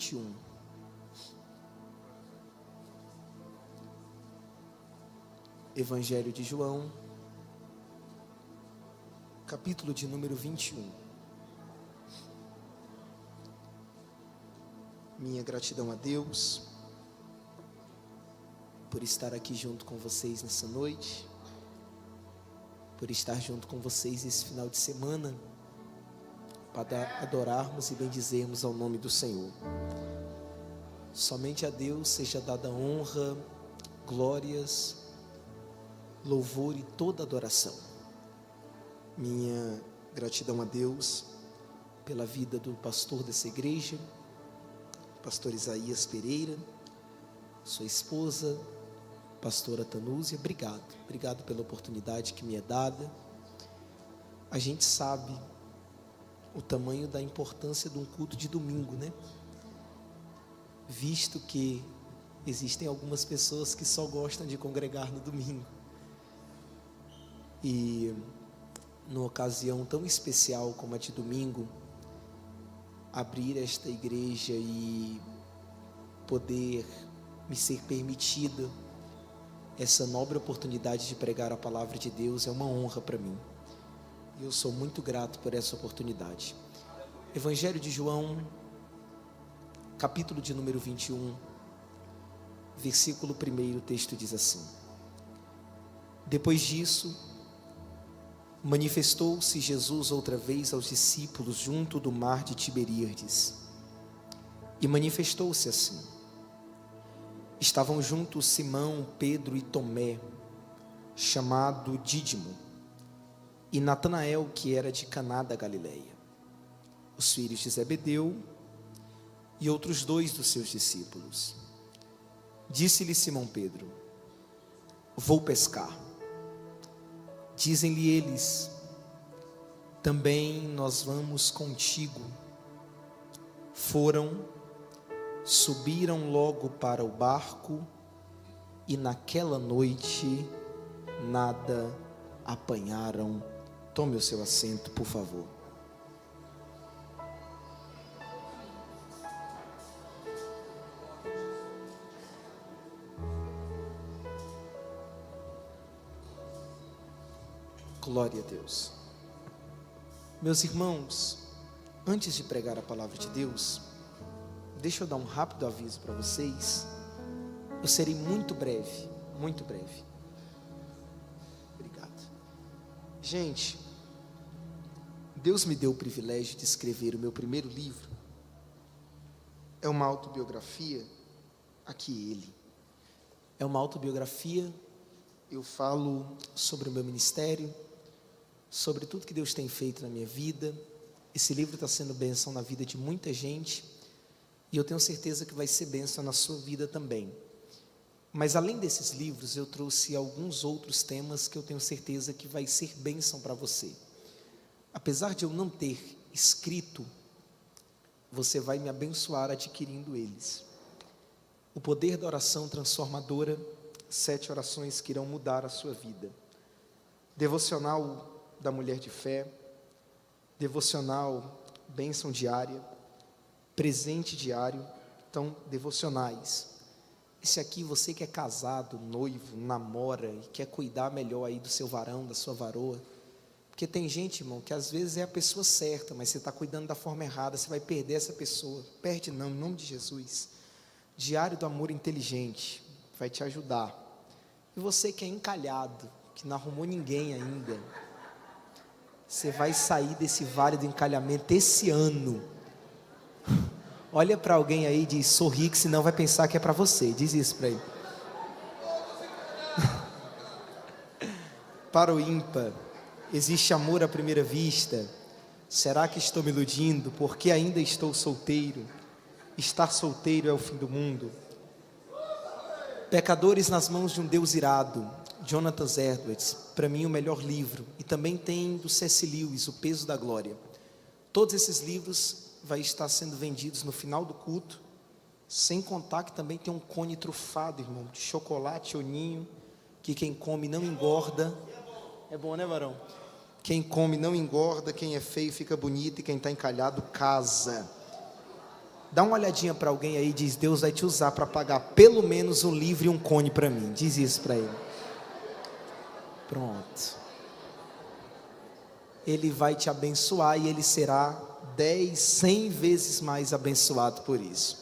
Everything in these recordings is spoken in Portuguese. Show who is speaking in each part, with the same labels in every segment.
Speaker 1: 21. Evangelho de João, capítulo de número 21. Minha gratidão a Deus por estar aqui junto com vocês nessa noite, por estar junto com vocês esse final de semana, para adorarmos e bendizermos ao nome do Senhor. Somente a Deus seja dada honra, glórias, louvor e toda adoração. Minha gratidão a Deus pela vida do pastor dessa igreja, pastor Isaías Pereira, sua esposa, pastora Tanúzia. Obrigado pela oportunidade que me é dada. A gente sabe o tamanho da importância de um culto de domingo, né? Visto que existem algumas pessoas que só gostam de congregar no domingo. E numa ocasião tão especial como a de domingo, abrir esta igreja e poder me ser permitida essa nobre oportunidade de pregar a palavra de Deus é uma honra para mim. E eu sou muito grato por essa oportunidade. Evangelho de João, capítulo de número 21, versículo 1, o texto diz assim: Depois disso, manifestou-se Jesus outra vez aos discípulos junto do mar de Tiberíades. E manifestou-se assim: estavam juntos Simão, Pedro e Tomé, chamado Dídimo, e Natanael, que era de Caná da Galileia, os filhos de Zebedeu, e outros 2 dos seus discípulos. Disse-lhe Simão Pedro: Vou pescar. Dizem-lhe eles: Também nós vamos contigo. Foram, subiram logo para o barco, e naquela noite nada apanharam. Tome o seu assento, por favor. Glória a Deus. Meus irmãos, antes de pregar a palavra de Deus, deixa eu dar um rápido aviso para vocês. Eu serei muito breve, muito breve. Obrigado. Gente, Deus me deu o privilégio de escrever o meu primeiro livro. É uma autobiografia, aqui ele. É uma autobiografia, eu falo sobre o meu ministério, sobre tudo que Deus tem feito na minha vida. Esse livro está sendo bênção na vida de muita gente, e eu tenho certeza que vai ser bênção na sua vida também. Mas além desses livros, eu trouxe alguns outros temas que eu tenho certeza que vai ser bênção para você. Apesar de eu não ter escrito, você vai me abençoar adquirindo eles. O poder da oração transformadora, 7 orações que irão mudar a sua vida. Devocional da mulher de fé, devocional bênção diária, presente diário. Então, devocionais. Esse aqui, você que é casado, noivo, namora e quer cuidar melhor aí do seu varão, da sua varoa, porque tem gente, irmão, que às vezes é a pessoa certa, mas você está cuidando da forma errada, você vai perder essa pessoa. Perde não, em nome de Jesus. Diário do amor inteligente, vai te ajudar. E você que é encalhado, que não arrumou ninguém ainda, você vai sair desse vale do encalhamento esse ano. Olha para alguém aí e diz: sorri, que senão vai pensar que é para você. Diz isso para ele. Para o ímpar, existe amor à primeira vista. Será que estou me iludindo? Porque ainda estou solteiro. Estar solteiro é o fim do mundo. Pecadores nas mãos de um Deus irado, Jonathan Edwards, para mim o melhor livro. E também tem do C.S. Lewis, O Peso da Glória. Todos esses livros vai estar sendo vendidos no final do culto, sem contar que também tem um cone trufado, irmão, de chocolate ou ninho, que quem come não engorda. É bom, né, varão? Quem come não engorda, quem é feio fica bonito, e quem está encalhado casa. Dá uma olhadinha para alguém aí e diz: Deus vai te usar para pagar pelo menos um livro e um cone para mim. Diz isso para ele. Pronto. Ele vai te abençoar e ele será 10, 100 vezes mais abençoado por isso.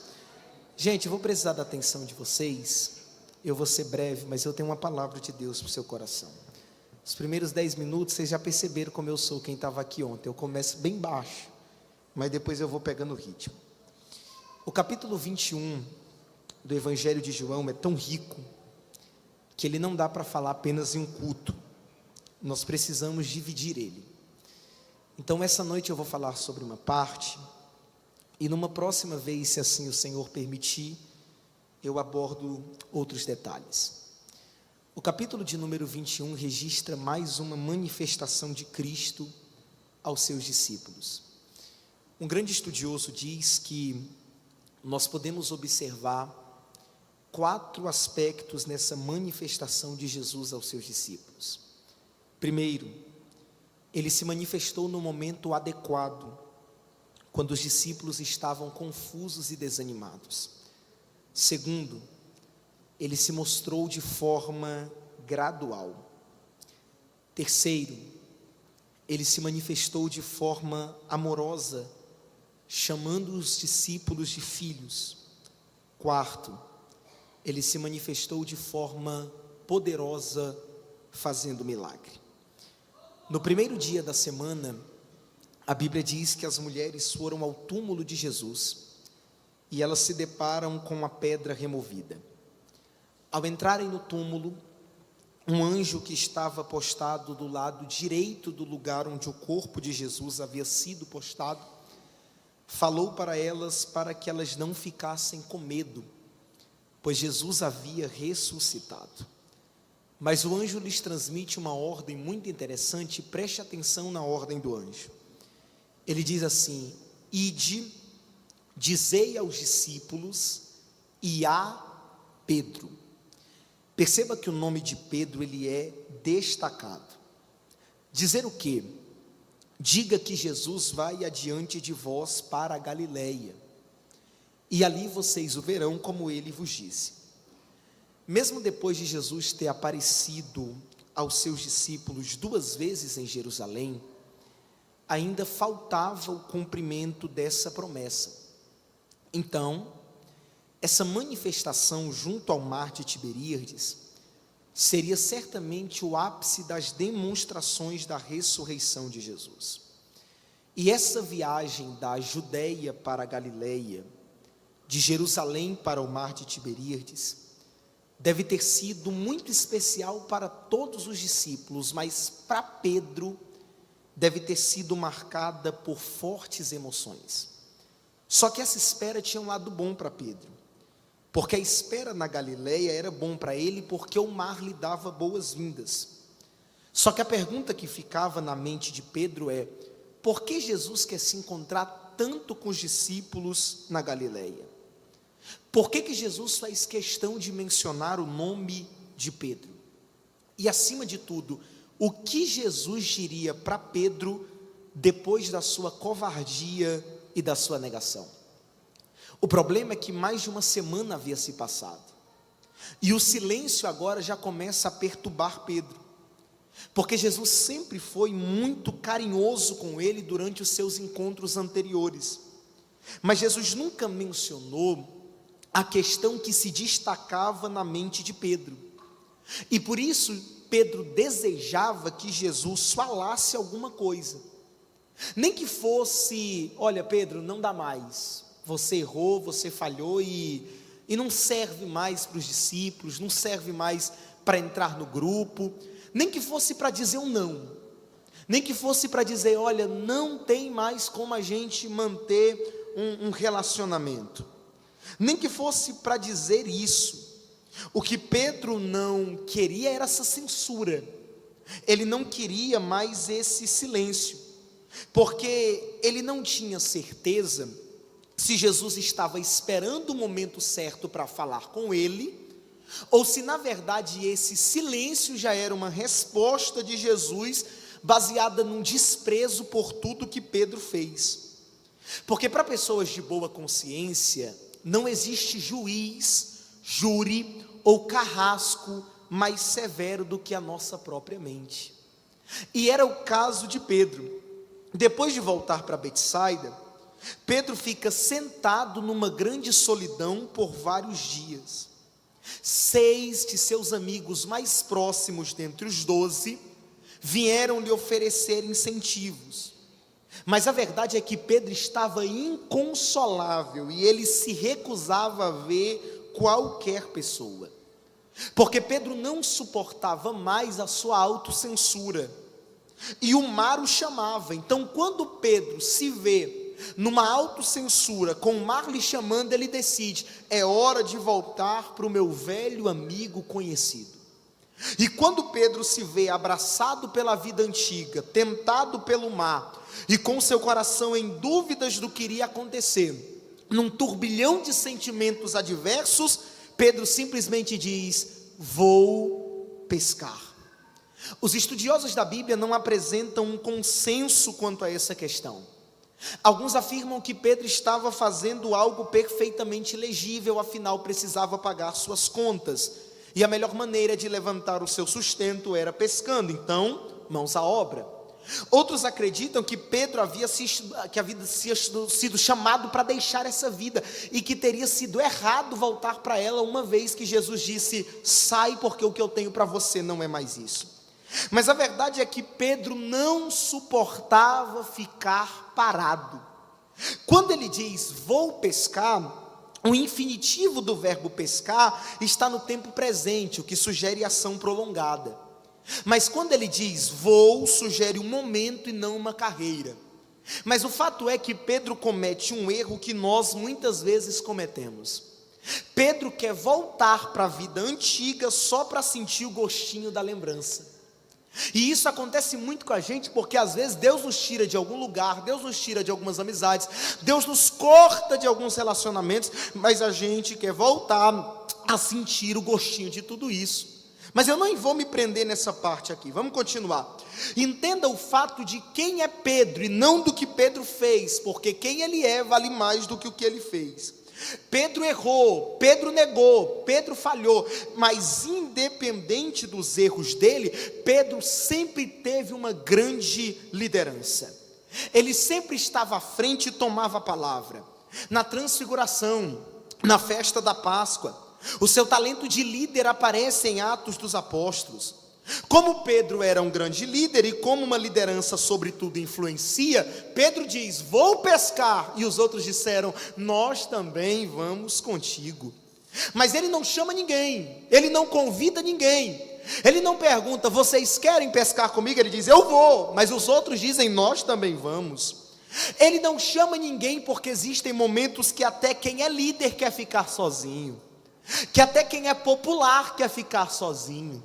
Speaker 1: Gente, eu vou precisar da atenção de vocês. Eu vou ser breve, mas eu tenho uma palavra de Deus para o seu coração. Os primeiros 10 minutos, vocês já perceberam como eu sou, quem estava aqui ontem. Eu começo bem baixo, mas depois eu vou pegando o ritmo. O capítulo 21 do Evangelho de João é tão rico, que ele não dá para falar apenas em um culto. Nós precisamos dividir ele. Então essa noite eu vou falar sobre uma parte, e numa próxima vez, se assim o Senhor permitir, eu abordo outros detalhes. O capítulo de número 21 registra mais uma manifestação de Cristo aos seus discípulos. Um grande estudioso diz que nós podemos observar 4 aspectos nessa manifestação de Jesus aos seus discípulos. Primeiro, ele se manifestou no momento adequado, quando os discípulos estavam confusos e desanimados. Segundo, ele se mostrou de forma gradual. Terceiro, ele se manifestou de forma amorosa, chamando os discípulos de filhos. Quarto, ele se manifestou de forma poderosa, fazendo milagre. No primeiro dia da semana, a Bíblia diz que as mulheres foram ao túmulo de Jesus e elas se deparam com a pedra removida. Ao entrarem no túmulo, um anjo que estava postado do lado direito do lugar onde o corpo de Jesus havia sido postado, falou para elas para que elas não ficassem com medo, pois Jesus havia ressuscitado. Mas o anjo lhes transmite uma ordem muito interessante, preste atenção na ordem do anjo. Ele diz assim: ide, dizei aos discípulos e a Pedro. Perceba que o nome de Pedro, ele é destacado. Dizer o quê? Diga que Jesus vai adiante de vós para a Galileia, e ali vocês o verão como ele vos disse. Mesmo depois de Jesus ter aparecido aos seus discípulos 2 vezes em Jerusalém, ainda faltava o cumprimento dessa promessa. Então, essa manifestação junto ao mar de Tiberíades seria certamente o ápice das demonstrações da ressurreição de Jesus. E essa viagem da Judeia para a Galileia, de Jerusalém para o mar de Tiberíades, deve ter sido muito especial para todos os discípulos, mas para Pedro deve ter sido marcada por fortes emoções. Só que essa espera tinha um lado bom para Pedro, porque a espera na Galileia era bom para ele, porque o mar lhe dava boas-vindas. Só que a pergunta que ficava na mente de Pedro é: por que Jesus quer se encontrar tanto com os discípulos na Galileia? Por que Jesus faz questão de mencionar o nome de Pedro? E acima de tudo, o que Jesus diria para Pedro depois da sua covardia e da sua negação? O problema é que mais de uma semana havia se passado, e o silêncio agora já começa a perturbar Pedro, porque Jesus sempre foi muito carinhoso com ele durante os seus encontros anteriores, mas Jesus nunca mencionou a questão que se destacava na mente de Pedro, e por isso Pedro desejava que Jesus falasse alguma coisa, nem que fosse: olha Pedro, não dá mais, você errou, você falhou e não serve mais para os discípulos, não serve mais para entrar no grupo, nem que fosse para dizer um não, nem que fosse para dizer: olha, não tem mais como a gente manter um relacionamento, nem que fosse para dizer isso. O que Pedro não queria era essa censura, ele não queria mais esse silêncio, porque ele não tinha certeza se Jesus estava esperando o momento certo para falar com ele, ou se na verdade esse silêncio já era uma resposta de Jesus, baseada num desprezo por tudo que Pedro fez. Porque para pessoas de boa consciência, não existe juiz, júri ou carrasco mais severo do que a nossa própria mente. E era o caso de Pedro. Depois de voltar para Betsaida, Pedro fica sentado numa grande solidão por vários dias. 6 de seus amigos mais próximos dentre os 12 vieram lhe oferecer incentivos. Mas a verdade é que Pedro estava inconsolável e ele se recusava a ver qualquer pessoa. Porque Pedro não suportava mais a sua autocensura. E o mar o chamava. Então, quando Pedro se vê numa autocensura, com o mar lhe chamando, ele decide: é hora de voltar para o meu velho amigo conhecido. E quando Pedro se vê abraçado pela vida antiga, tentado pelo mar, e com seu coração em dúvidas do que iria acontecer, num turbilhão de sentimentos adversos, Pedro simplesmente diz: vou pescar. Os estudiosos da Bíblia não apresentam um consenso quanto a essa questão. Alguns afirmam que Pedro estava fazendo algo perfeitamente legível, afinal precisava pagar suas contas, e a melhor maneira de levantar o seu sustento era pescando, então, mãos à obra. Outros acreditam que Pedro havia sido chamado para deixar essa vida, e que teria sido errado voltar para ela, uma vez que Jesus disse: sai, porque o que eu tenho para você não é mais isso. Mas a verdade é que Pedro não suportava ficar parado. Quando ele diz vou pescar, o infinitivo do verbo pescar está no tempo presente, o que sugere ação prolongada. Mas quando ele diz vou, sugere um momento e não uma carreira. Mas o fato é que Pedro comete um erro que nós muitas vezes cometemos. Pedro quer voltar para a vida antiga só para sentir o gostinho da lembrança. E isso acontece muito com a gente, porque às vezes Deus nos tira de algum lugar, Deus nos tira de algumas amizades, Deus nos corta de alguns relacionamentos, mas a gente quer voltar a sentir o gostinho de tudo isso. Mas eu não vou me prender nessa parte aqui, vamos continuar. Entenda o fato de quem é Pedro e não do que Pedro fez, porque quem ele é vale mais do que o que ele fez. Pedro errou, Pedro negou, Pedro falhou, mas independente dos erros dele, Pedro sempre teve uma grande liderança. Ele sempre estava à frente e tomava a palavra. Na transfiguração, na festa da Páscoa, o seu talento de líder aparece em Atos dos Apóstolos. Como Pedro era um grande líder e como uma liderança sobretudo influencia, Pedro diz: vou pescar, e os outros disseram: nós também vamos contigo. Mas ele não chama ninguém, ele não convida ninguém, ele não pergunta: vocês querem pescar comigo? Ele diz: eu vou, mas os outros dizem: nós também vamos. Ele não chama ninguém porque existem momentos que até quem é líder quer ficar sozinho, que até quem é popular quer ficar sozinho,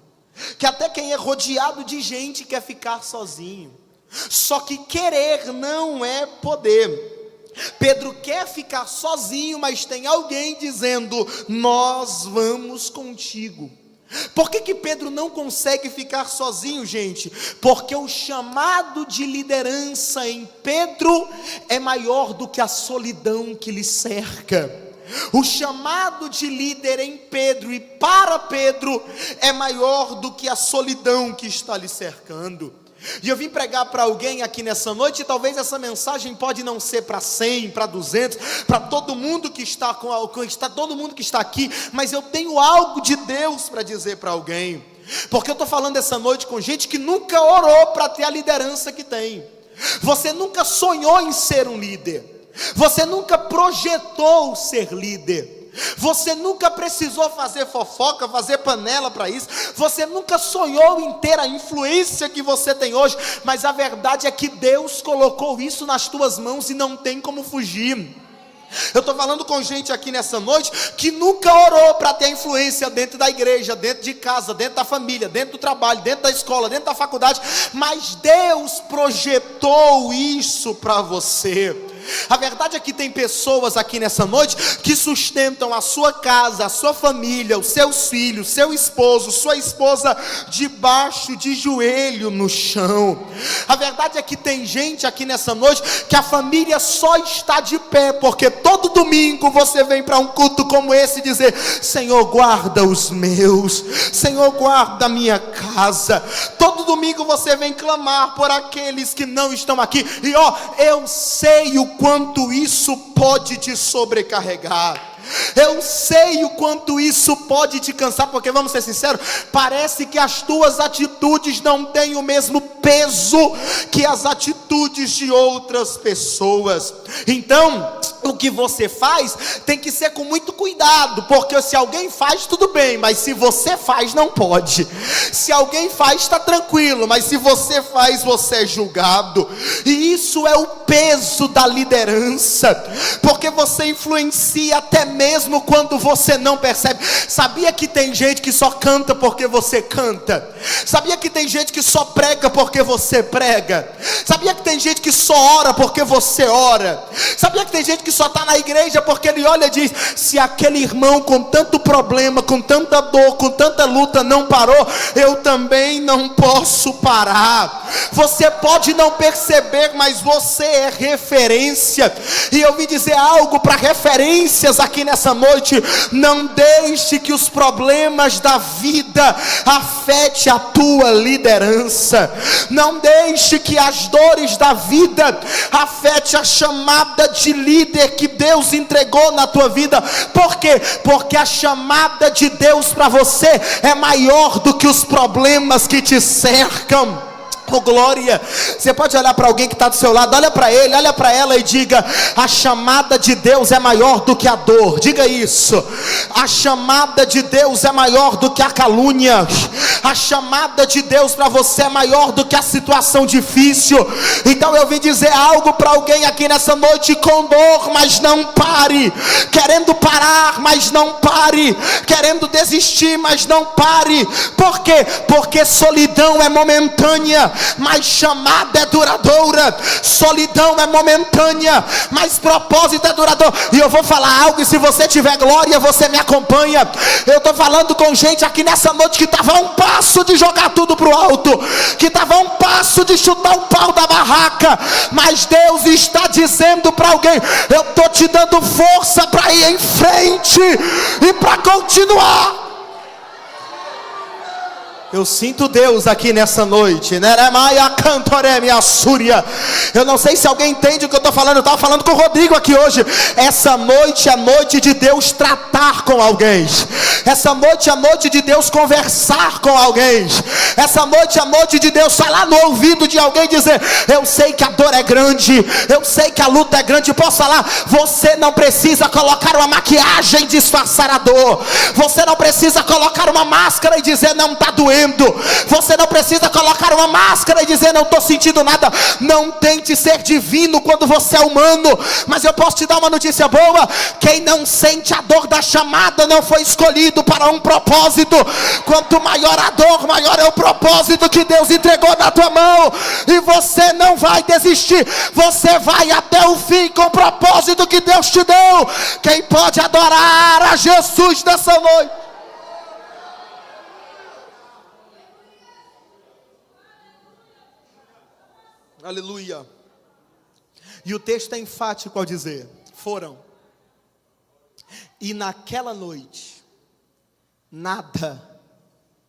Speaker 1: que até quem é rodeado de gente quer ficar sozinho. Só que querer não é poder. Pedro quer ficar sozinho, mas tem alguém dizendo: nós vamos contigo. Por que Pedro não consegue ficar sozinho, gente? Porque o chamado de liderança em Pedro é maior do que a solidão que lhe cerca. O chamado de líder em Pedro e para Pedro é maior do que a solidão que está lhe cercando. E eu vim pregar para alguém aqui nessa noite, e talvez essa mensagem pode não ser para 100, para 200, para todo mundo que está todo mundo que está aqui, mas eu tenho algo de Deus para dizer para alguém. Porque eu estou falando essa noite com gente que nunca orou para ter a liderança que tem. Você nunca sonhou em ser um líder. Você nunca projetou ser líder. Você nunca precisou fazer fofoca, fazer panela para isso. Você nunca sonhou em ter a influência que você tem hoje. Mas a verdade é que Deus colocou isso nas tuas mãos e não tem como fugir. Eu estou falando com gente aqui nessa noite que nunca orou para ter a influência dentro da igreja, dentro de casa, dentro da família, dentro do trabalho, dentro da escola, dentro da faculdade. Mas Deus projetou isso para você. A verdade é que tem pessoas aqui nessa noite que sustentam a sua casa, a sua família, os seus filhos, seu esposo, sua esposa debaixo de joelho no chão. A verdade é que tem gente aqui nessa noite que a família só está de pé porque todo domingo você vem para um culto como esse dizer: Senhor, guarda os meus, Senhor, guarda a minha casa. Todo domingo você vem clamar por aqueles que não estão aqui. E eu sei o quanto isso pode te sobrecarregar. Eu sei o quanto isso pode te cansar, porque vamos ser sinceros, parece que as tuas atitudes não têm o mesmo peso que as atitudes de outras pessoas. Então, o que você faz tem que ser com muito cuidado, porque se alguém faz, tudo bem, mas se você faz, não pode. Se alguém faz, está tranquilo, mas se você faz, você é julgado. E isso é o peso da liderança, porque você influencia até mesmo quando você não percebe. Sabia que tem gente que só canta porque você canta? Sabia que tem gente que só prega porque você prega? Sabia que tem gente que só ora porque você ora? Sabia que tem gente que só está na igreja porque ele olha e diz: se aquele irmão com tanto problema, com tanta dor, com tanta luta não parou, eu também não posso parar. Você pode não perceber, mas você é referência. E eu vim dizer algo para referências aqui nessa noite: não deixe que os problemas da vida afete a tua liderança. Não deixe que as dores da vida afete a chamada de líder que Deus entregou na tua vida. Por quê? Porque a chamada de Deus para você é maior do que os problemas que te cercam. Oh, glória. Você pode olhar para alguém que está do seu lado, olha para ele, olha para ela e diga: a chamada de Deus é maior do que a dor. Diga isso. A chamada de Deus é maior do que a calúnia. A chamada de Deus para você é maior do que a situação difícil. Então eu vim dizer algo para alguém aqui nessa noite: com dor, mas não pare. Querendo parar, mas não pare. Querendo desistir, mas não pare. Por quê? Porque solidão é momentânea, mas chamada é duradoura. Solidão é momentânea, mas propósito é duradouro. E eu vou falar algo, e se você tiver glória, você me acompanha. Eu estou falando com gente aqui nessa noite que estava a um passo de jogar tudo para o alto, que estava a um passo de chutar o pau da barraca, mas Deus está dizendo para alguém: eu estou te dando força para ir em frente e para continuar. Eu sinto Deus aqui nessa noite. Eu não sei se alguém entende o que eu estou falando. Eu estava falando com o Rodrigo aqui hoje. Essa noite é a noite de Deus tratar com alguém. Essa noite é a noite de Deus conversar com alguém. Essa noite é a noite de Deus falar no ouvido de alguém, dizer: eu sei que a dor é grande, eu sei que a luta é grande. Posso falar? Você não precisa colocar uma maquiagem e disfarçar a dor. Você não precisa colocar uma máscara e dizer: não está doendo. Você não precisa colocar uma máscara e dizer: não estou sentindo nada. Não tente ser divino quando você é humano. Mas eu posso te dar uma notícia boa: quem não sente a dor da chamada não foi escolhido para um propósito. Quanto maior a dor, maior é o propósito que Deus entregou na tua mão. E você não vai desistir, você vai até o fim com o propósito que Deus te deu. Quem pode adorar a Jesus nessa noite? Aleluia. E o texto é enfático ao dizer: foram. E naquela noite nada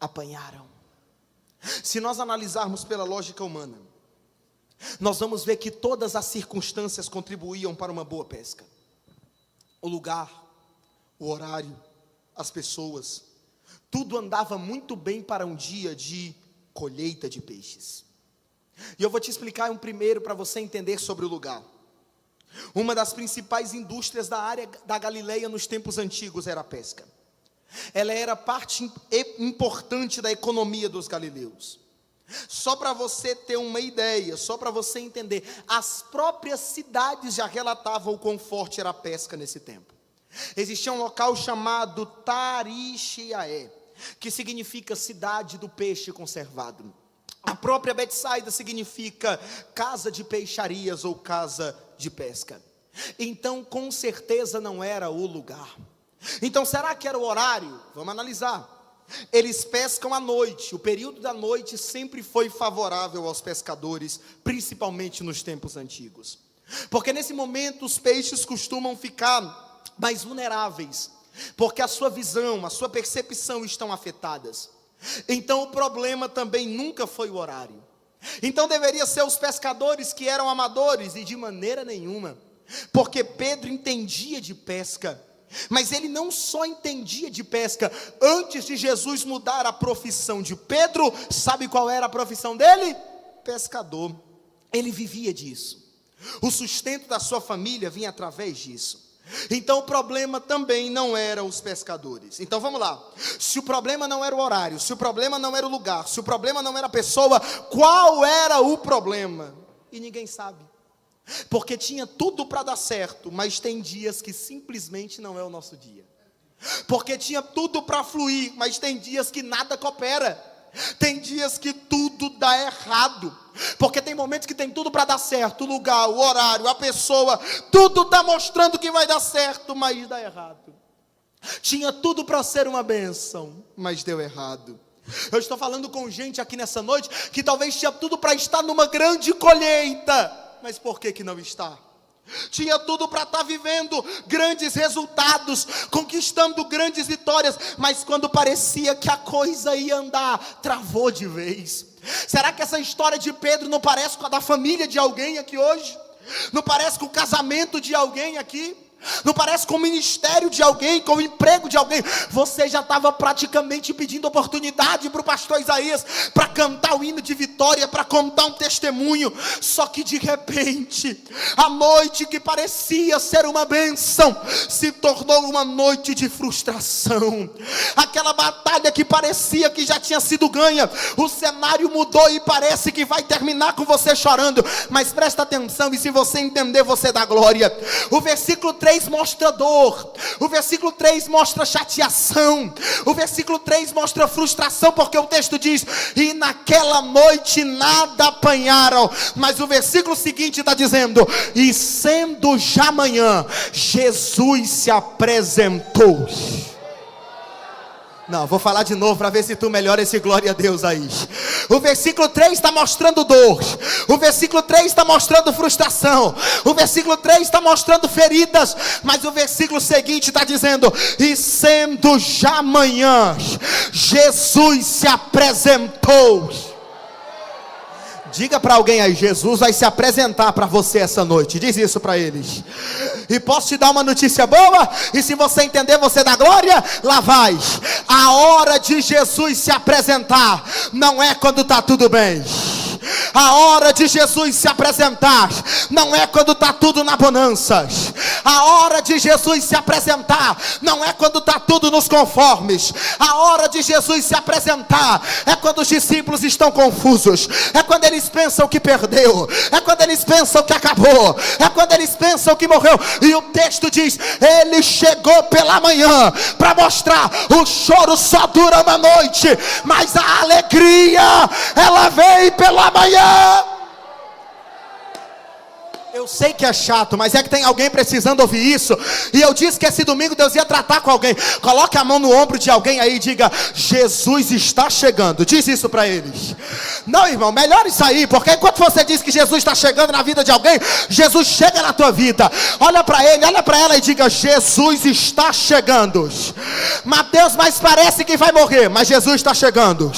Speaker 1: apanharam. Se nós analisarmos pela lógica humana, nós vamos ver que todas as circunstâncias contribuíam para uma boa pesca. O lugar, o horário, as pessoas, tudo andava muito bem para um dia de colheita de peixes. E eu vou te explicar um primeiro para você entender sobre o lugar. Uma das principais indústrias da área da Galileia nos tempos antigos era a pesca. Ela era parte importante da economia dos galileus. Só para você ter uma ideia, só para você entender, as próprias cidades já relatavam o quão forte era a pesca nesse tempo. Existia um local chamado Tarishiaé, que significa cidade do peixe conservado. A própria Betsaida significa casa de peixarias ou casa de pesca. Então, com certeza não era o lugar. Então, será que era o horário? Vamos analisar. Eles pescam à noite. O período da noite sempre foi favorável aos pescadores, principalmente nos tempos antigos. Porque nesse momento os peixes costumam ficar mais vulneráveis, porque a sua visão, a sua percepção estão afetadas. Então o problema também nunca foi o horário. Então deveria ser os pescadores que eram amadores, e de maneira nenhuma. Porque Pedro entendia de pesca. Mas ele não só entendia de pesca. Antes de Jesus mudar a profissão de Pedro, sabe qual era a profissão dele? Pescador. Ele vivia disso. O sustento da sua família vinha através disso. Então o problema também não eram os pescadores. Então vamos lá. Se o problema não era o horário, se o problema não era o lugar, se o problema não era a pessoa, qual era o problema? E ninguém sabe. Porque tinha tudo para dar certo, mas tem dias que simplesmente não é o nosso dia. Porque tinha tudo para fluir, mas tem dias que nada coopera. Tem dias que tudo dá errado. Porque tem momentos que tem tudo para dar certo. O lugar, o horário, a pessoa, tudo está mostrando que vai dar certo, mas dá errado. Tinha tudo para ser uma bênção, mas deu errado. Eu estou falando com gente aqui nessa noite que talvez tinha tudo para estar numa grande colheita, mas por que não está? Tinha tudo para estar vivendo grandes resultados, conquistando grandes vitórias, mas quando parecia que a coisa ia andar, travou de vez. Será que essa história de Pedro não parece com a da família de alguém aqui hoje? Não parece com o casamento de alguém aqui? Não parece com o ministério de alguém, com o emprego de alguém? Você já estava praticamente pedindo oportunidade para o pastor Isaías, para cantar o hino de vitória, para contar um testemunho. Só que de repente, a noite que parecia ser uma bênção, se tornou uma noite de frustração. Aquela batalha que parecia que já tinha sido ganha, o cenário mudou e parece que vai terminar com você chorando. Mas presta atenção, e se você entender, você dá glória. O versículo 3 mostra dor, o versículo 3 mostra chateação, o versículo 3 mostra frustração, porque o texto diz: e naquela noite nada apanharam. Mas o versículo seguinte está dizendo: e sendo já manhã, Jesus se apresentou. Não, vou falar de novo para ver se tu melhora esse glória a Deus aí. O versículo 3 está mostrando dor. O versículo 3 está mostrando frustração. O versículo 3 está mostrando feridas. Mas o versículo seguinte está dizendo: e sendo já manhã, Jesus se apresentou. Diga para alguém aí: Jesus vai se apresentar para você essa noite. Diz isso para eles. E posso te dar uma notícia boa? E se você entender, você dá glória? Lá vai. A hora de Jesus se apresentar não é quando está tudo bem. A hora de Jesus se apresentar não é quando está tudo na bonança. A hora de Jesus se apresentar não é quando está tudo nos conformes. A hora de Jesus se apresentar é quando os discípulos estão confusos. É quando eles pensam que perdeu. É quando eles pensam que acabou. É quando eles pensam que morreu. E o texto diz: ele chegou pela manhã para mostrar: o choro só dura uma noite, mas a alegria, ela vem pela manhã. Eu sei que é chato, mas é que tem alguém precisando ouvir isso. E eu disse que esse domingo Deus ia tratar com alguém. Coloque a mão no ombro de alguém aí e diga: Jesus está chegando. Diz isso para eles. Não, irmão, melhor isso aí, porque enquanto você diz que Jesus está chegando na vida de alguém, Jesus chega na tua vida. Olha para ele, olha para ela e diga: Jesus está chegando. Mateus, mas parece que vai morrer, mas Jesus está chegando.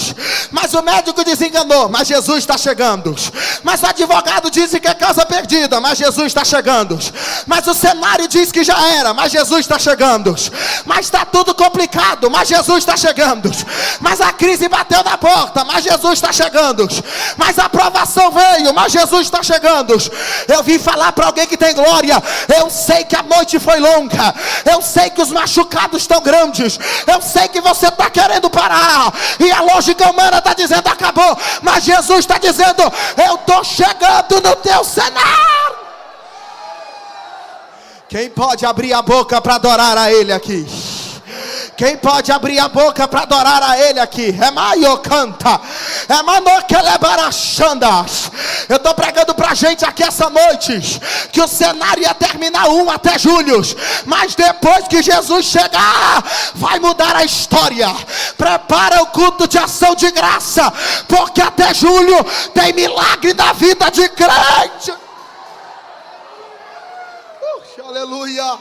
Speaker 1: Mas o médico desenganou, mas Jesus está chegando. Mas o advogado disse que é causa perdida, mas Jesus está chegando. Mas o cenário diz que já era, mas Jesus está chegando. Mas está tudo complicado, mas Jesus está chegando. Mas a crise bateu na porta, mas Jesus está chegando. Mas a aprovação veio, mas Jesus está chegando. Eu vim falar para alguém que tem glória: eu sei que a noite foi longa, eu sei que os machucados estão grandes, eu sei que você está querendo parar, e a lógica humana está dizendo acabou, mas Jesus está dizendo: eu estou chegando no teu cenário. Quem pode abrir a boca para adorar a Ele aqui? Quem pode abrir a boca para adorar a Ele aqui? Maio canta. Eu estou pregando para a gente aqui essa noite que o cenário ia terminar 1 até julho, mas depois que Jesus chegar, vai mudar a história. Prepara o culto de ação de graça, porque até julho tem milagre da vida de crente. Aleluia.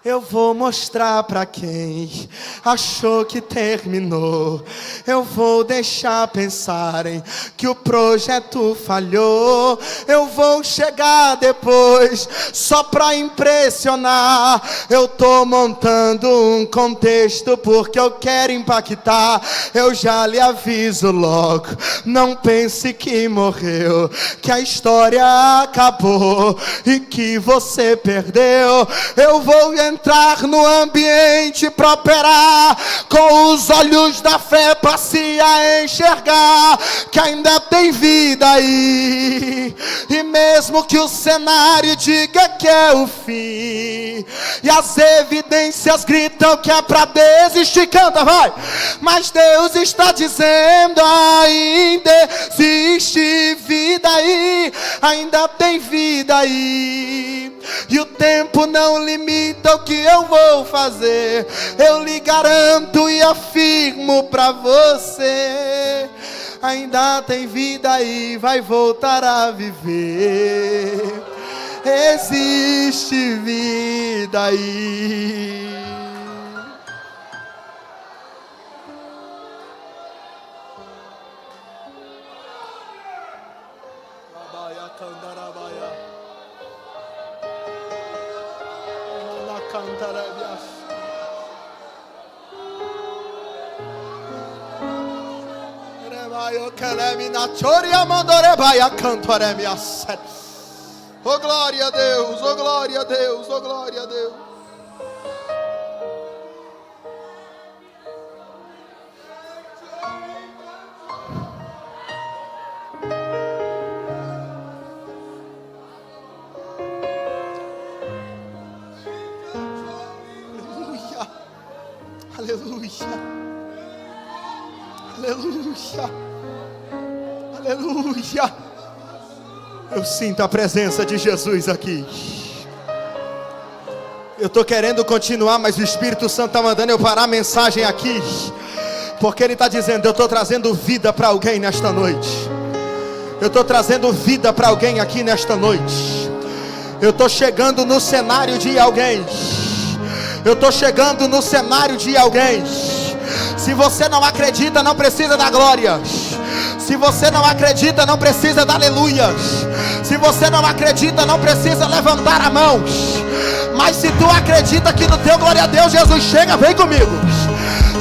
Speaker 1: Eu vou mostrar para quem achou que terminou. Eu vou deixar pensarem que o projeto falhou. Eu vou chegar depois só para impressionar. Eu tô montando um contexto porque eu quero impactar. Eu já lhe aviso logo, não pense que morreu, que a história acabou e que você perdeu. Eu vou entrar no ambiente para operar com os olhos da fé para se enxergar que ainda tem vida aí. E mesmo que o cenário diga que é o fim e as evidências gritam que é para desistir, canta, vai. Mas Deus está dizendo: ainda existe vida aí, ainda tem vida aí. E o tempo não limita o que eu vou fazer. Eu lhe garanto e afirmo para você: ainda tem vida aí, vai voltar a viver. Existe vida aí. Oh glória a Deus, oh glória a Deus, oh glória a Deus. Aleluia, aleluia, aleluia. Eu sinto a presença de Jesus aqui. Eu estou querendo continuar, mas o Espírito Santo está mandando eu parar a mensagem aqui, porque Ele está dizendo: eu estou trazendo vida para alguém nesta noite. Eu estou trazendo vida para alguém aqui nesta noite. Eu estou chegando no cenário de alguém. Eu estou chegando no cenário de alguém. Se você não acredita, não precisa da glória. Se você não acredita, não precisa dar aleluias. Se você não acredita, não precisa levantar a mão. Mas se tu acredita que no teu glória a Deus Jesus chega, vem comigo.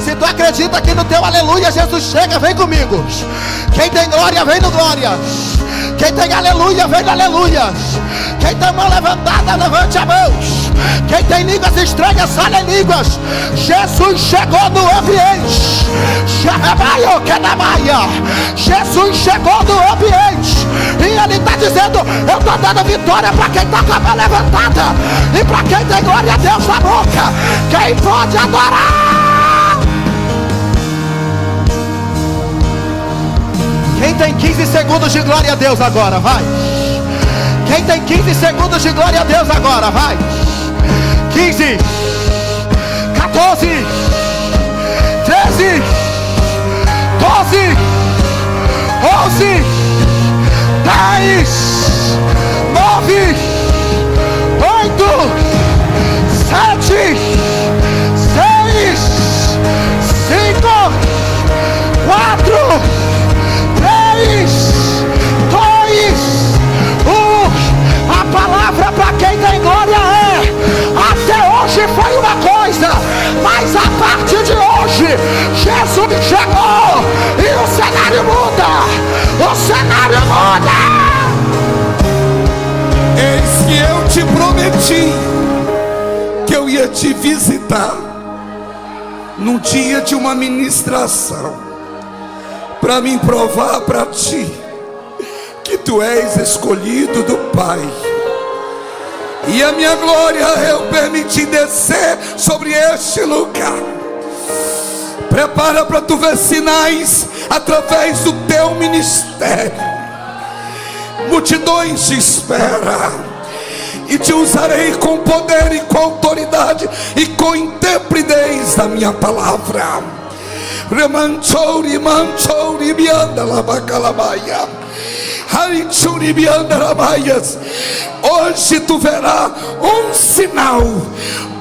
Speaker 1: Se tu acredita que no teu aleluia Jesus chega, vem comigo. Quem tem glória, vem no glória. Quem tem aleluia, vem no aleluia. Quem tem mão levantada, levante a mão. Quem tem línguas estranhas, fale em línguas. Jesus chegou no ambiente. Jesus chegou no ambiente. E Ele está dizendo: eu estou dando vitória para quem está com a mão levantada e para quem tem glória a Deus na boca. Quem pode adorar? Quem tem 15 segundos de glória a Deus agora, vai. Quem tem 15 segundos de glória a Deus agora, vai. 15, 14, 13, 12, 11, 10, 9, 8, 7, 6, 5, 4, 3, 2, 1. A palavra para quem tem glória é: até hoje foi uma coisa, mas a partir de hoje Jesus chegou e o cenário muda. O cenário muda.
Speaker 2: Eis que eu te prometi que eu ia te visitar num dia de uma ministração, para me provar para ti que tu és escolhido do Pai. e a minha glória eu permiti descer sobre este lugar. Prepara para tu ver sinais através do teu ministério. Multidões te esperam, e te usarei com poder e com autoridade e com intrepidez da minha palavra. Remanchouri, manchouri, bianda labacalabaia. Harichuri, bianda labaias. Hoje tu verás um sinal,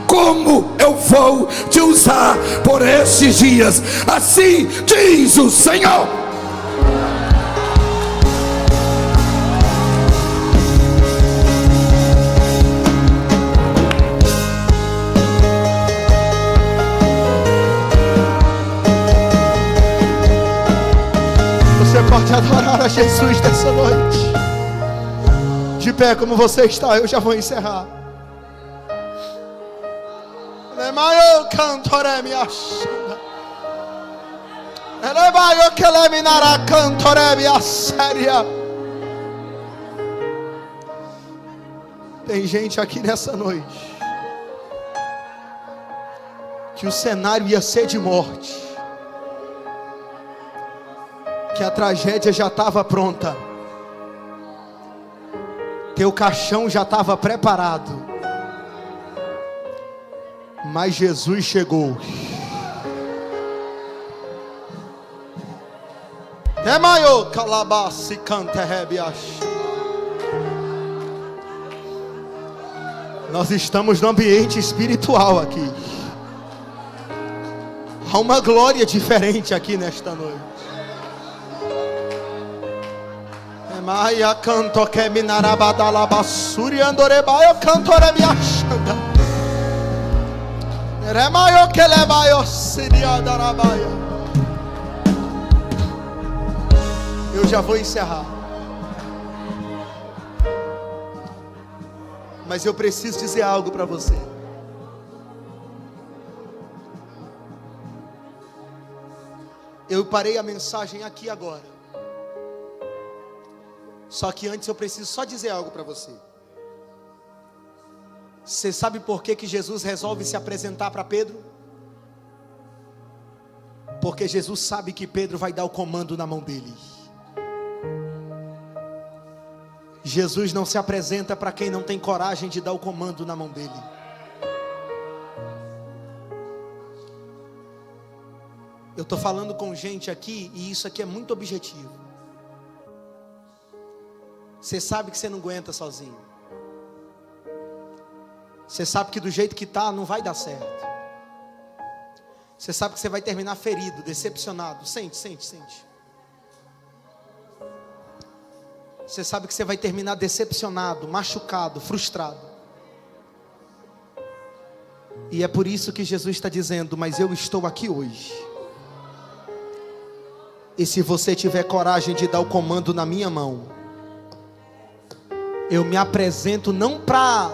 Speaker 2: como eu vou te usar por estes dias. Assim diz o Senhor.
Speaker 3: Você pode adorar a Jesus nessa noite. De pé como você está, eu já vou encerrar. Tem gente aqui nessa noite que o cenário ia ser de morte, que a tragédia já estava pronta, teu caixão já estava preparado, mas Jesus chegou. Nós estamos no ambiente espiritual aqui. Há uma glória diferente aqui nesta noite. Maia canto que minarabadala basuri andoreba eu cantore me achanda. Remaio que levaio siria darabaia. Eu já vou encerrar, mas eu preciso dizer algo para você. Eu parei a mensagem aqui agora, só que antes eu preciso só dizer algo para você. Você sabe por que Jesus resolve se apresentar para Pedro? Porque Jesus sabe que Pedro vai dar o comando na mão dele. Jesus não se apresenta para quem não tem coragem de dar o comando na mão dele. Eu estou falando com gente aqui, e isso aqui é muito objetivo. Você sabe que você não aguenta sozinho. Você sabe que do jeito que está não vai dar certo. Você sabe que você vai terminar ferido, decepcionado. Sente. Você sabe que você vai terminar decepcionado, machucado, frustrado. E é por isso que Jesus está dizendo: mas eu estou aqui hoje. E se você tiver coragem de dar o comando na minha mão, eu me apresento não para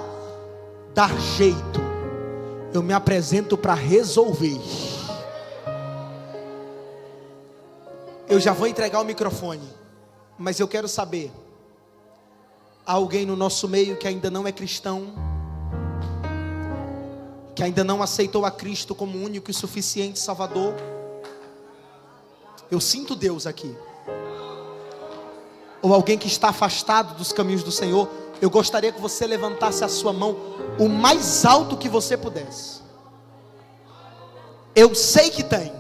Speaker 3: dar jeito, eu me apresento para resolver. Eu já vou entregar o microfone, mas eu quero saber: há alguém no nosso meio que ainda não é cristão, que ainda não aceitou a Cristo como único e suficiente Salvador? Eu sinto Deus aqui. Ou alguém que está afastado dos caminhos do Senhor? Eu gostaria que você levantasse a sua mão o mais alto que você pudesse. Eu sei que tem,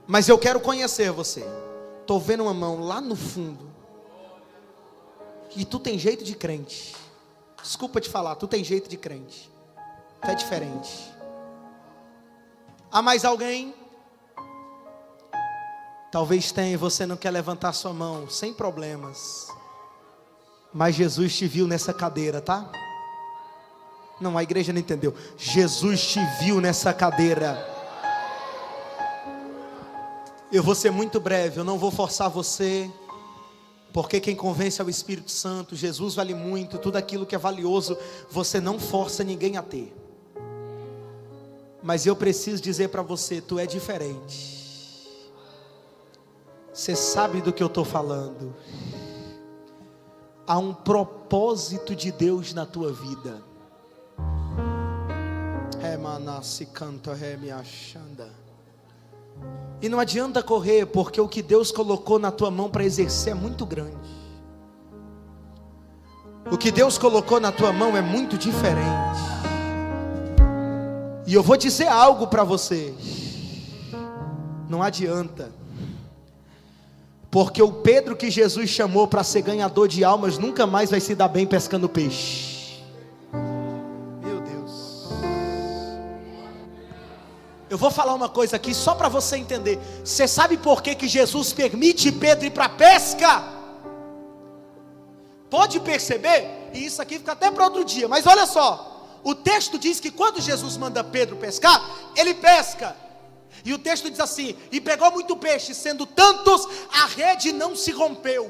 Speaker 3: mas eu quero conhecer você. Estou vendo uma mão lá no fundo. E tu tem jeito de crente. Desculpa te falar, tu tem jeito de crente. Tu é diferente. Há mais alguém? Talvez tenha e você não quer levantar sua mão. Sem problemas. Mas Jesus te viu nessa cadeira, tá? Não, a igreja não entendeu. Jesus te viu nessa cadeira. Eu vou ser muito breve, eu não vou forçar você, porque quem convence é o Espírito Santo. Jesus vale muito, tudo aquilo que é valioso, você não força ninguém a ter. Mas eu preciso dizer para você: tu é diferente. Você sabe do que eu estou falando.
Speaker 1: há um propósito de Deus na tua vida. E não adianta correr, porque o que Deus colocou na tua mão para exercer é muito grande. O que Deus colocou na tua mão é muito diferente. E eu vou dizer algo para você. Não adianta. Porque o Pedro que Jesus chamou para ser ganhador de almas nunca mais vai se dar bem pescando peixe. Meu Deus. Eu vou falar uma coisa aqui só para você entender. Você sabe por que Jesus permite Pedro ir para a pesca? Pode perceber? E isso aqui fica até para outro dia. Mas olha só. O texto diz que quando Jesus manda Pedro pescar, ele pesca. E o texto diz assim: e pegou muito peixe, sendo tantos, a rede não se rompeu.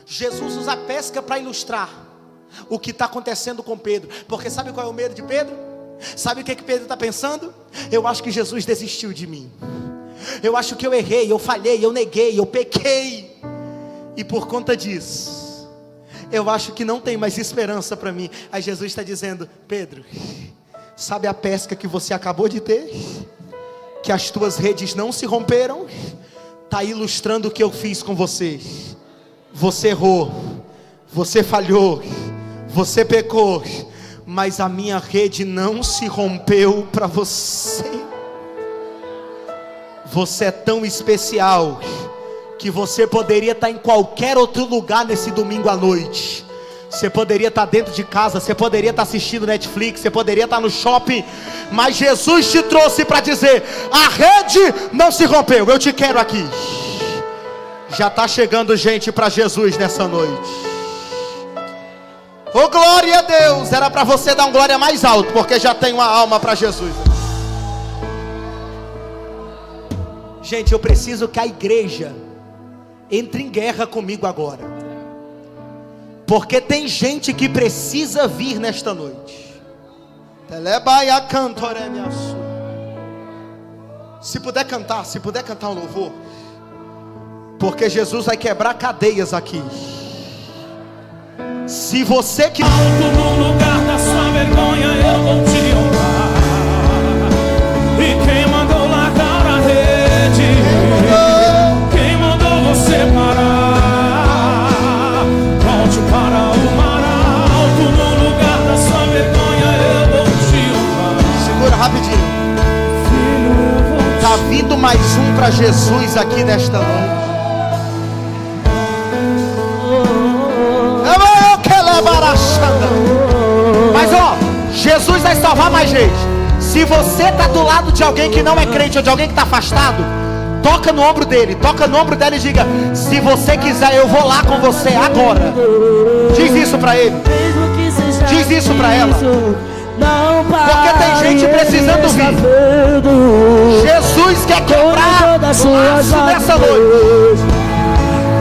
Speaker 1: Jesus usa a pesca para ilustrar o que está acontecendo com Pedro. Porque sabe qual é o medo de Pedro? Sabe o que Pedro está pensando? Eu acho que Jesus desistiu de mim. Eu acho que eu errei, eu falhei, eu neguei, eu pequei. E por conta disso, eu acho que não tem mais esperança para mim. Aí Jesus está dizendo: Pedro, sabe a pesca que você acabou de ter? Que as tuas redes não se romperam? Está ilustrando o que eu fiz com você. Você errou, você falhou, você pecou, mas a minha rede não se rompeu para você. Você é tão especial que você poderia estar em qualquer outro lugar nesse domingo à noite. Você poderia estar dentro de casa, você poderia estar assistindo Netflix, você poderia estar no shopping, mas Jesus te trouxe para dizer: a rede não se rompeu, eu te quero aqui. Já está chegando gente para Jesus nessa noite. Oh, glória a Deus. Era para você dar um glória mais alto, porque já tem uma alma para Jesus. Gente, eu preciso que a igreja entre em guerra comigo agora, porque tem gente que precisa vir nesta noite. Se puder cantar um louvor, porque Jesus vai quebrar cadeias aqui. Se você que
Speaker 4: alto no lugar da sua vergonha, eu vou te honrar. E quem mandou largar a rede? Quem mandou você parar? Volte para o mar alto, no lugar da sua vergonha, eu vou te honrar.
Speaker 1: Segura rapidinho. Tá vindo mais um para Jesus aqui nesta noite. Mas ó, Jesus vai salvar mais gente. Se você está do lado de alguém que não é crente, ou de alguém que está afastado, toca no ombro dele, toca no ombro dela e diga: se você quiser, eu vou lá com você agora. Diz isso para ele. Diz isso para ela. Porque tem gente precisando vir. Jesus quer quebrar o laço dessa noite.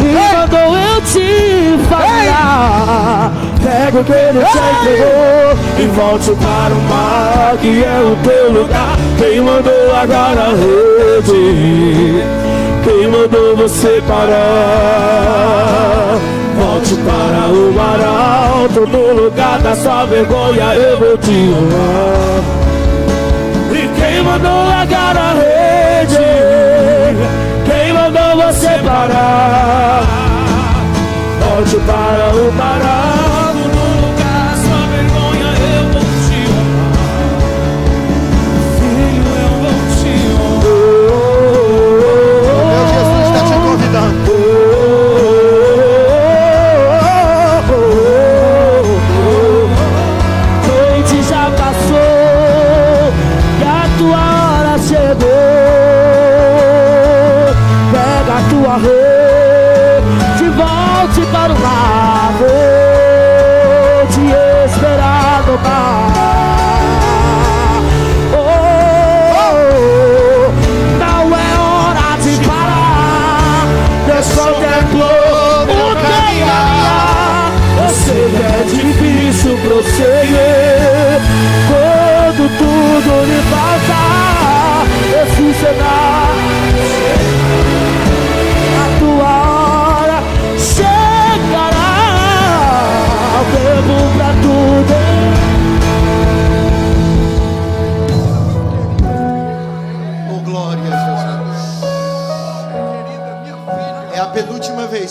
Speaker 4: E mandou eu te falar: pega o que ele te entregou e volte para o mar, que é o teu lugar. Quem mandou agora a rede? Quem mandou você parar? Volte para o mar alto, no lugar da sua vergonha, eu vou te honrar. E quem mandou agora a rede? Quem mandou você parar? Volte para o mar alto, no lugar da sua vergonha, eu vou te honrar. Filho, eu vou te honrar.
Speaker 1: Meu Jesus está te convidando.
Speaker 4: Noite já passou e a tua hora chegou. Pega a tua rede, volte para o mar. Vou te esperar no mar. Não é hora de parar. Deus contemplou o caminhar. Eu sei que é difícil prosseguir quando tudo lhe faltar. Esse cenário, a tua hora chegará.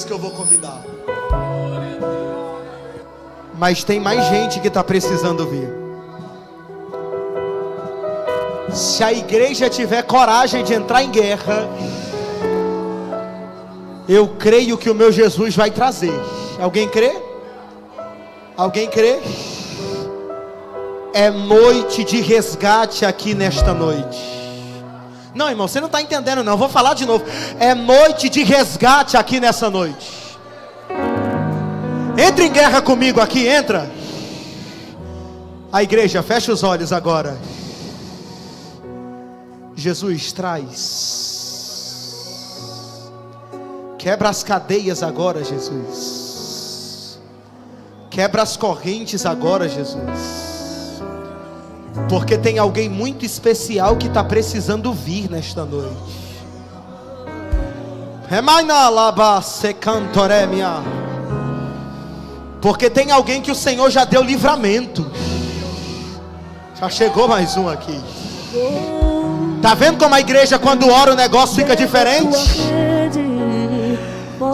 Speaker 3: vez que eu vou convidar. Mas tem mais gente que está precisando vir. Se a igreja tiver coragem de entrar em guerra, eu creio que o meu Jesus vai trazer. Alguém crê? Alguém crê? É noite de resgate aqui nesta noite. Não, irmão, você não está entendendo não, eu vou falar de novo. É noite de resgate aqui nessa noite. Entre em guerra comigo aqui, entra. A igreja, fecha os olhos agora. Jesus, traz. Quebra as cadeias agora, Jesus. Quebra as correntes agora, Jesus. Porque tem alguém muito especial que está precisando vir nesta noite. Porque tem alguém que o Senhor já deu livramento. Já chegou mais um aqui. Tá vendo como a igreja, quando ora, o negócio fica diferente?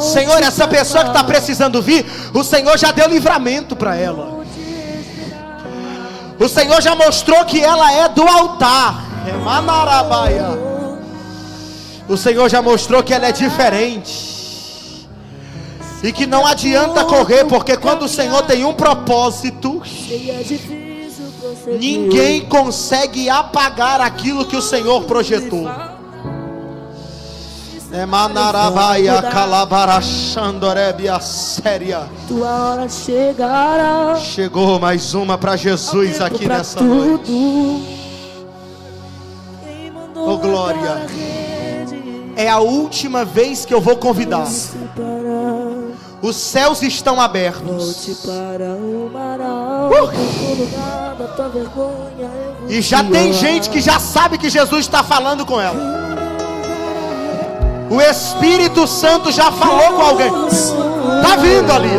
Speaker 3: Senhor, essa pessoa que está precisando vir, o Senhor já deu livramento para ela. O Senhor já mostrou que ela é do altar. O Senhor já mostrou que ela é diferente. E que não adianta correr, porque quando o Senhor tem um propósito, ninguém consegue apagar aquilo que o Senhor projetou.
Speaker 5: Tua hora chegará.
Speaker 3: Chegou mais uma para Jesus aqui nessa noite. Oh glória. É a última vez que eu vou convidar. Os céus estão abertos. E já tem gente que já sabe que Jesus está falando com ela. O Espírito Santo já falou com alguém. Tá vindo ali.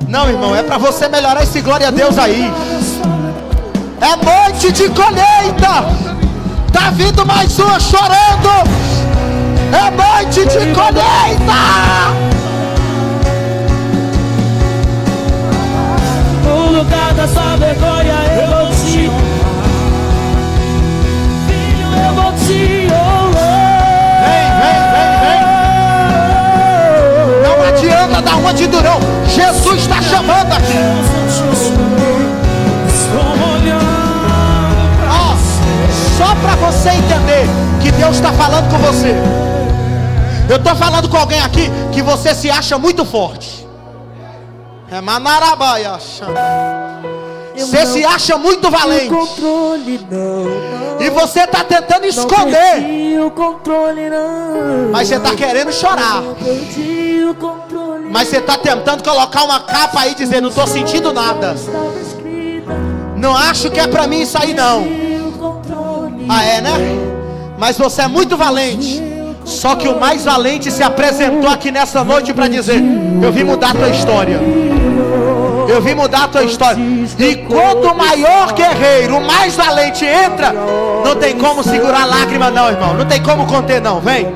Speaker 3: Não, irmão, é para você melhorar esse glória a Deus aí. É noite de colheita. Tá vindo mais uma chorando. É noite de colheita.
Speaker 5: No lugar da sua vergonha eu vou te honrar. Filho, eu vou te honrar.
Speaker 3: Vem. Não adianta dar uma de durão. Jesus está chamando aqui. Ó, só para você entender que Deus está falando com você. Eu estou falando com alguém aqui que você se acha muito forte. É manarabaia. Você se acha muito valente. E você está tentando esconder. Mas você está querendo chorar. Mas você está tentando colocar uma capa aí dizendo: não estou sentindo nada. Não acho que é para mim isso aí não. Ah, é, né? Mas você é muito valente. Só que o mais valente se apresentou aqui nessa noite para dizer: eu vim mudar a tua história. Eu vim mudar a tua história. E quando o maior guerreiro, o mais valente entra, não tem como segurar a lágrima não, irmão. Não tem como conter não, vem.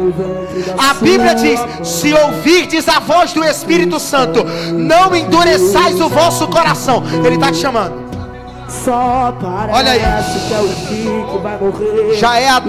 Speaker 3: A Bíblia diz: se ouvirdes a voz do Espírito Santo, não endureçais o vosso coração. Ele está te chamando. Olha aí. Já é a